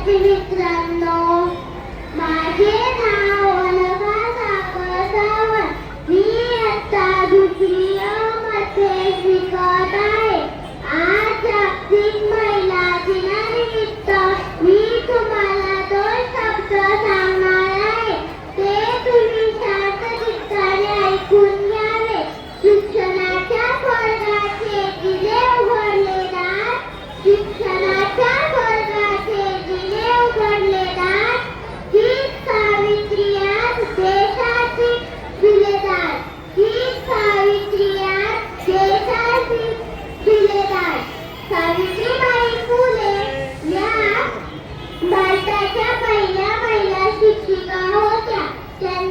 विद्यार्थी मित्रांनो, माझे नाव अलका सागर सावंत. मी इयत्ता दुसरीमध्ये शिकत आहे. आज जागतिक महिला दिनानिमित्त मी तुम्हाला 2 शब्द सांगणार आहे. ते तुम्ही शांत चित्ताने ऐकून घ्यावे. शिक्षणाच्या स्वर्गाचे दिले उघडले दार. शिक्षणाच्या स्वर्गाचे दिले उघडले दार. हीच सावित्री आज देशाची शिलेदार. हीच सावित्री आज देशाची शिलेदार. सावित्रीबाई फुले या भारताच्या पहिल्या महिला शिक्षिका होत्या. त्यांनी